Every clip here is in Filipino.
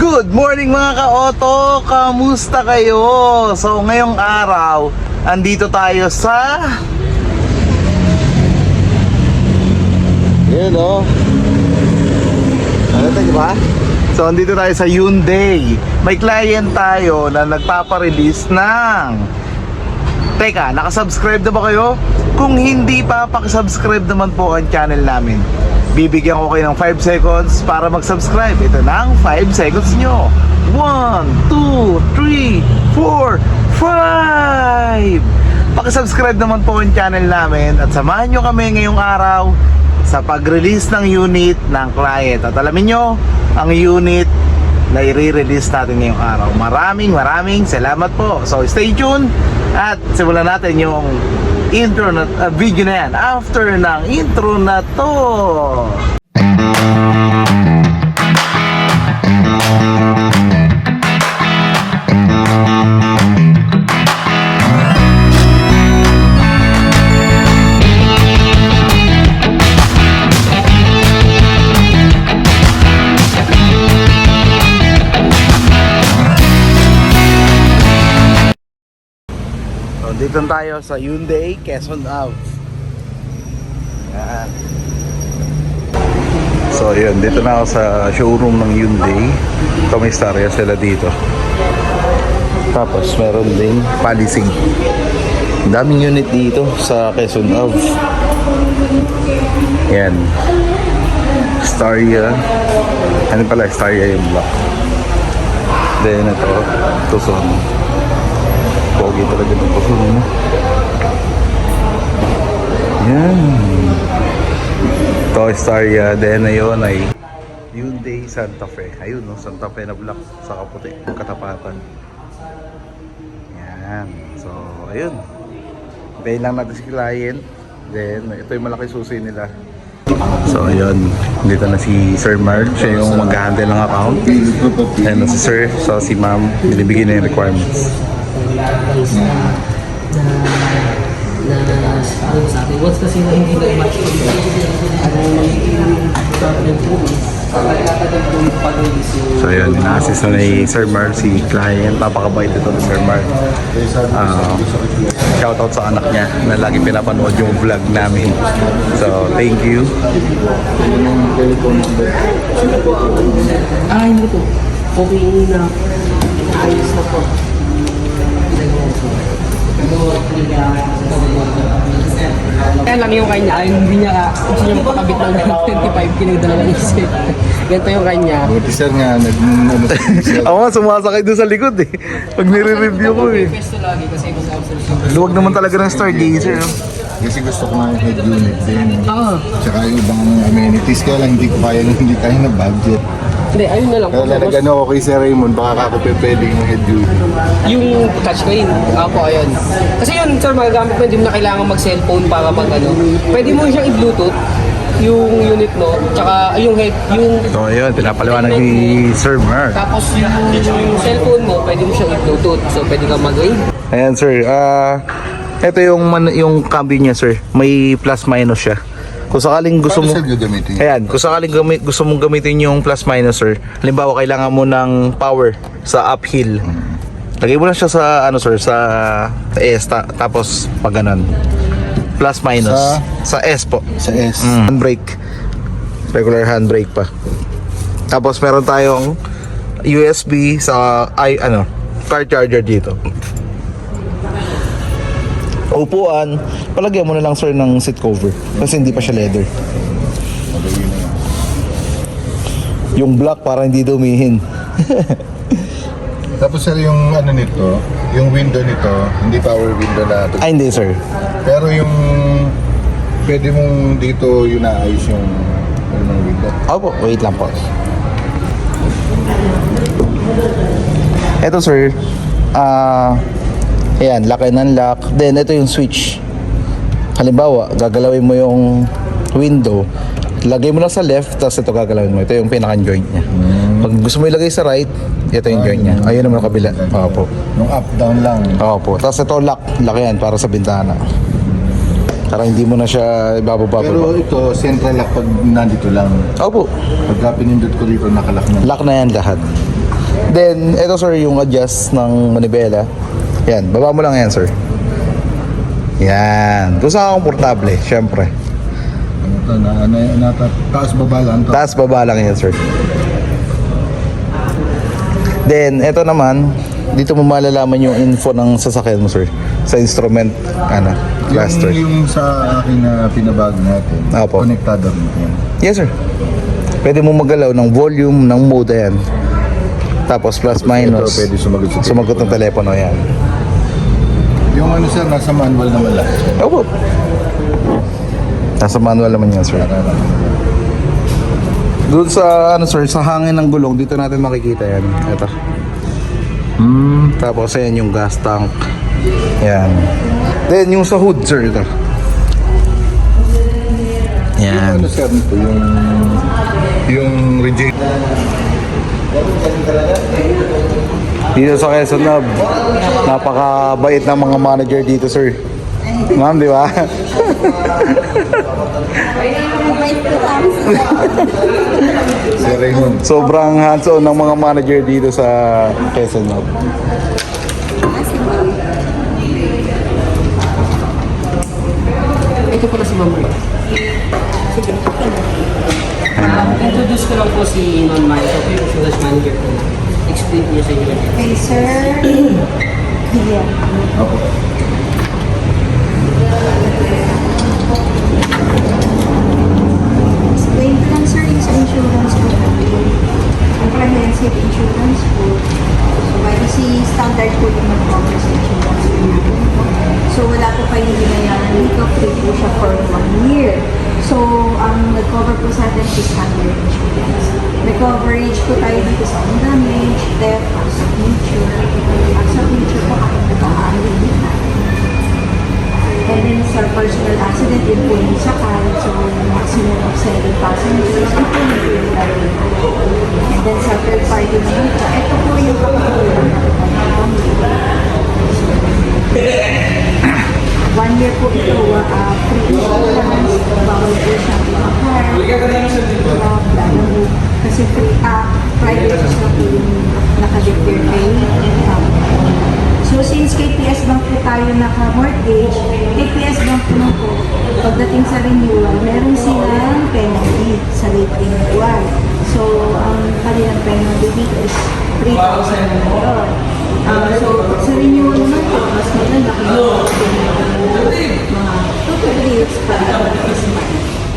Good morning mga ka-auto! Kamusta kayo? So ngayong araw, andito tayo sa... Yan o. Ano ito, diba? So andito tayo sa Hyundai. May client tayo na nagpaparelease ng... Teka, nakasubscribe na ba kayo? Kung hindi pa, pakisubscribe naman po ang channel namin. Bibigyan ko kayo ng 5 seconds para mag-subscribe. Ito na ang 5 seconds nyo. 1, 2, 3, 4, 5. Pakisubscribe naman po ang channel namin at samahan nyo kami ngayong araw sa pag-release ng unit ng client. At alamin nyo, ang unit na i-release natin ngayong araw. Maraming salamat po. So stay tuned at simulan natin yung intro na video na yan after ng intro na to. Dito tayo sa Hyundai Quezon Ave. Yan. So yun, dito na ako sa showroom ng Hyundai. Ito may starya sila dito. Tapos meron din Palisade. Ang daming unit dito sa Quezon Ave. Yan. Starya. Ano pala, Starya yung block. Then ito, Tucson. Pogi talaga ng Tucson mo. Yan. Toy Starya. Then ayun ay Hyundai Santa Fe. Ayun no, Santa Fe na black sa kaputi, katapatan. Yan. So ayun, bayin lang natin si client. Then ito yung malaki susi nila. So ayun, dito na si Sir Mark. Siya yung mag-handle ng account. Ayan na si Sir. So si Ma'am, binibigyan na yung requirements. Sa atin, once kasi na hindi na i-match ko so yun, ina-assist na ni Sir Mark si client. Napakabait ito ni Sir Mark. Shoutout sa anak niya na lagi pinapanood yung vlog namin. So thank you. Hindi po. Okay na. Ayos na po. Kaya lang yung kanya, hindi niya gusto niya magpakabit ng 25 kg na lang isip. Ganito yung kanya. Buti sir nga, Ako nga sumasakay doon sa likod eh. Pag nire-review ko eh. Pesto lagi kasi mag-observe. Luwag naman talaga ng Stargazer. kasi gusto ko nga yung head unit din. Oo. Tsaka yung ibang amenities, kaya lang hindi ko kaya, hindi tayo na budget. Hindi, ayun na lang. Kaya lalagyan ako kay Sir Raymond, baka ako pwede yung head unit. Yung touchscreen, ako ayun. Kasi yun, sir, magagamit mo, hindi mo na kailangan mag-cellphone para mag-ano. Pwede mo siyang i-bluetooth, yung unit mo, tsaka yung head, yung... So yun, pinapaliwanag ni Sir Mark. Tapos yung cellphone mo, pwede mo siyang i-bluetooth. So, pwede kang mag-rave. Ayan sir, ito yung cambio niya sir. May plus minus siya. Kung sakaling gusto mo, Paano sir gagamitin? ayan, kung sakaling gusto mong gamitin yung plus minus sir, halimbawa kailangan mo ng power sa uphill. Lagay mo lang siya sa ano sir, sa S tapos pag ganun. Plus minus sa S po. Sa S. Handbrake. Regular handbrake pa. Tapos meron tayong USB sa car charger dito. Upuan, palagyan mo na lang sir ng seat cover kasi hindi pa siya leather. Yung black para hindi dumihin. Tapos sir, yung ano nito, yung window nito, hindi power window na ito. Ay hindi sir. Pero yung pwede mong dito yung naayos yung window. Opo, wait lang po. Eto sir, ayan, lock and unlock. Then ito yung switch. Halimbawa, gagalawin mo yung window, lagay mo lang sa left, tapos ito gagalawin mo. Ito yung pinaka-joint niya. Pag gusto mo ilagay sa right, ito yung joint niya. Ayun naman ang kabila. Opo. Yung up, down lang. Opo. Tapos ito lock yan para sa bintana. Para hindi mo na siya ibababa. Pero ito, central lock pag nandito lang. Opo. Pagka pinindot ko dito, nakalak na. Lock na yan lahat. Then, ito sir, yung adjust ng manibela. Yan, baba mo lang yan sir. Yan. Kung saan komportable, syempre. Taas baba lang to. Taas baba lang yan sir. Then, ito naman, dito mo malalaman yung info ng sasakyan mo sir. Sa instrument, cluster. Yung sa akin na pinabag natin, Apo. konektado rin yan. Yes sir. Pwede mo magalaw ng volume, ng mode, yan. Tapos plus minus. Ito, pwede sumagot sa Sumagot ng telepono, yan. Yung ano sir, nasa manual naman lahat. Opo. Nasa manual naman yan sir. Doon sa sir, sa hangin ng gulong, dito natin makikita yan. Ito. Tapos ayan yung gas tank. Yan. Then yung sa hood sir, ito. Yan. Ano sir, ito yung reject. Dito sa Quezon Lab, napakabait ng mga manager dito sir. Ma'am, di ba? Si Raymond. Sobrang hands-on ng mga manager dito sa Quezon Lab. Ito pala si Ma'am Ray. Sige. Introduce ko lang po si Ma'am Mai. So, yung insurance manager ko. Explain niyo sa inyo. Okay, sir. Yeah. Opo. Explain ko lang, sir, yung sa insurance po natin. Comprehensive insurance po. So, kasi standard po yung mag-cover sa insurance po natin. So, wala po kayong binayaran dito. Free po siya for 1 year. So, ang nag-cover po sa atin is standard insurance. May coverage po tayo dito sa damage, theft, accident nature. Accident nature po kaya nag-aaral din natin. And then sa personal accident, yun po yung sakay. So, maximum of 7 passengers. Yun po yung pinag-aaral. And then sa third party naman po, ito po yung kapatulang natin. 1 year po ito, free insurance, bawal po siyang car, kasi free private use na po yung naka-declare kay So since KPS Bank po tayo naka-mortgage, KPS Bank po na po, pagdating sa renewal, meron silang penalty sa late renewal. So ang kanilang penalty dito is 3,000 na so sa renewal naman po, mas maganda kung mga 2 to 3 years pa ito.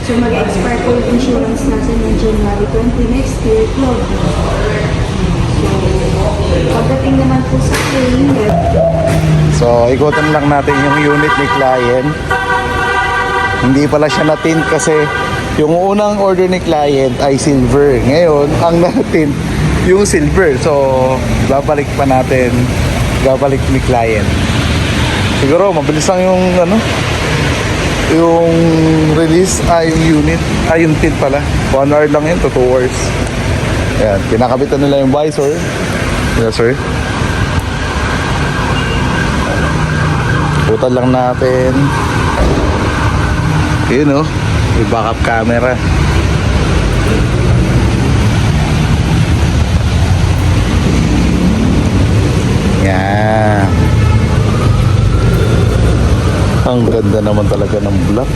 So mag-expire po yung insurance natin ng January 20 next year, 12 So, pagdating naman po sa claim, So, ikutan lang natin yung unit ni client. Hindi pala siya na-tint kasi yung unang order ni client ay silver. Ngayon, ang na-tint yung silver. So, babalik pa natin. Babalik ni client. Siguro, mabilis lang yung yung release yung unit yung tint pala 1 hour lang yun to 2 hours. Ayan, pinakabitan nila yung visor. Yes sir, putan lang natin yun yung backup camera. Yan, ang ganda naman talaga ng black.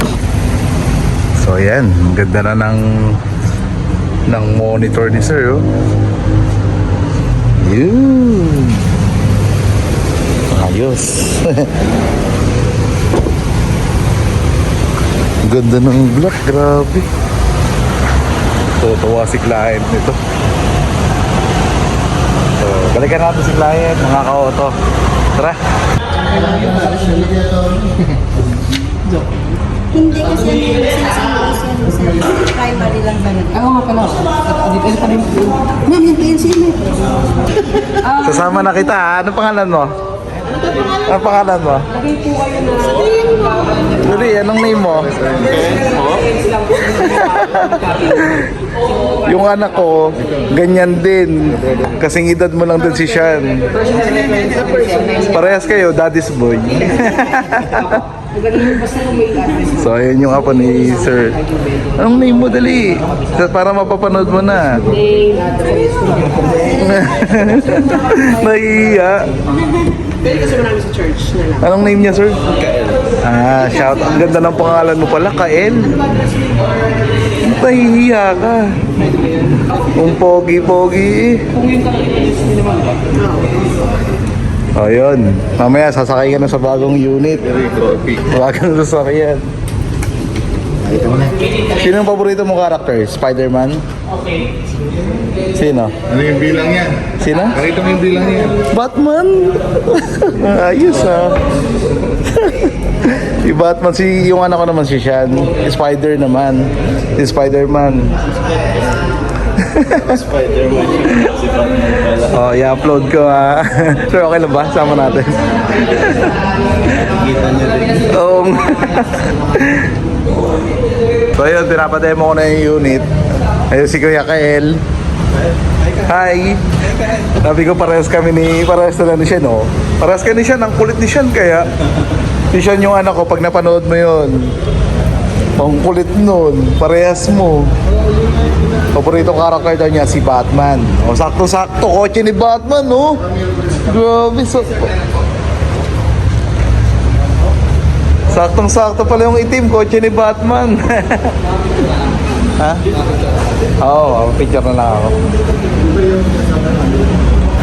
So yan, ang ganda na ng monitor ni sir Yun, ayos. Ang ganda ng black, grabe. Tutuwa si client nito. So balikan natin si client, mga ka-auto. Tara. hindi kasi primary lang talaga. Oo nga pala. Dito pa rin. Ma'am, yung PNC mo. Sasama na kita ha. Ano pangalan mo? Ano pangalan mo? Lagay po kayo na... Yuri, anong name mo? Yung anak ko, ganyan din. Kasing edad mo lang din si Sean. Parehas kayo, daddy's boy. So, ayun yung apo ni Sir. Anong name mo, dali? Para mapapanood mo na. Name, address, Nahihiya. Pero kasi marami sa church na lang. Anong name niya, sir? Kael. Shout. Ang ganda ng pangalan mo pala, Kael. Nahihiya ka. Kung pogi-pogi. Kung yung kakainis, hindi naman ba? O yun. Mamaya, sasakay ka na sa bagong unit. Bagong sasakyan. Sino ang paborito mong character? Spider-Man? Okay. Sino? Ano yung bilang yan? Sino? Pakita mo yung bilang yan. Batman! Ayos ah. Si Batman, yung anak ko naman si Sean. Spider naman. Si Spider-Man. Spider-Man siya. Si Batman pala. Oh, i-upload ko ah. Sir, okay lang ba? Sama natin. Kita niya rin. Oo. So yun, pinapademo ko na yung unit. Ayun si Kuya Kael. Hi! Sabi ko parehas na lang ni Shen, oh. Parehas ka ni Shen, ang kulit ni Shen kaya. Si Shen yung anak ko, pag napanood mo yun. Ang kulit nun, parehas mo. Paborito karakter daw niya si Batman. O sakto-sakto, kotse ni Batman, oh. Grabe, saktong-sakto pala yung itim, kotse ni Batman. Ha? Oo, picture na lang ako.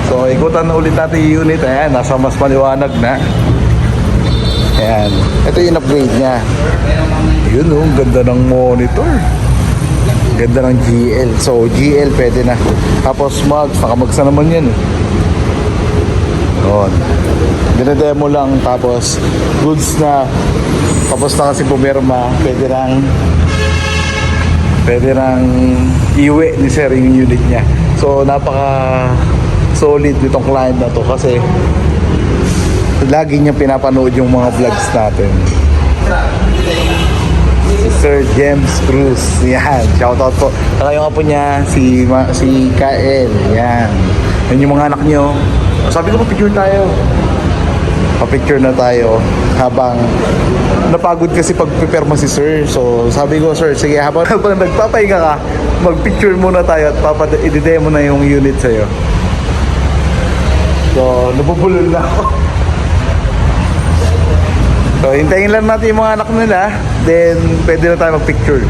So, ikutan na ulit natin yung unit. Ayan, nasa mas maliwanag na. Ayan. Ito yung upgrade niya. Yun, oh, ganda ng monitor. Ganda ng GL. So, GL pwede na. Tapos mags, nakamags na naman yan. Yun. Dinedemo lang, tapos goods na. Tapos na kasi pumirma, pwede nang iwi ni sir yung unit niya. So napaka solid nitong client na to kasi lagi niya pinapanood yung mga vlogs natin. Si Sir James Cruz, yan, shoutout po. Saka yung apo niya, si Kael, yan. Yan yung mga anak niyo. Sabi ko, picture tayo. Pa-picture na tayo habang napagod kasi pagpiperma si sir. So sabi ko, sir, sige, habang nagpapahinga ka, mag-picture muna tayo at i-demo na yung unit sa'yo. So nabubulol na ako. So hintayin lang natin yung mga anak nila, then pwede na tayo mag-picture.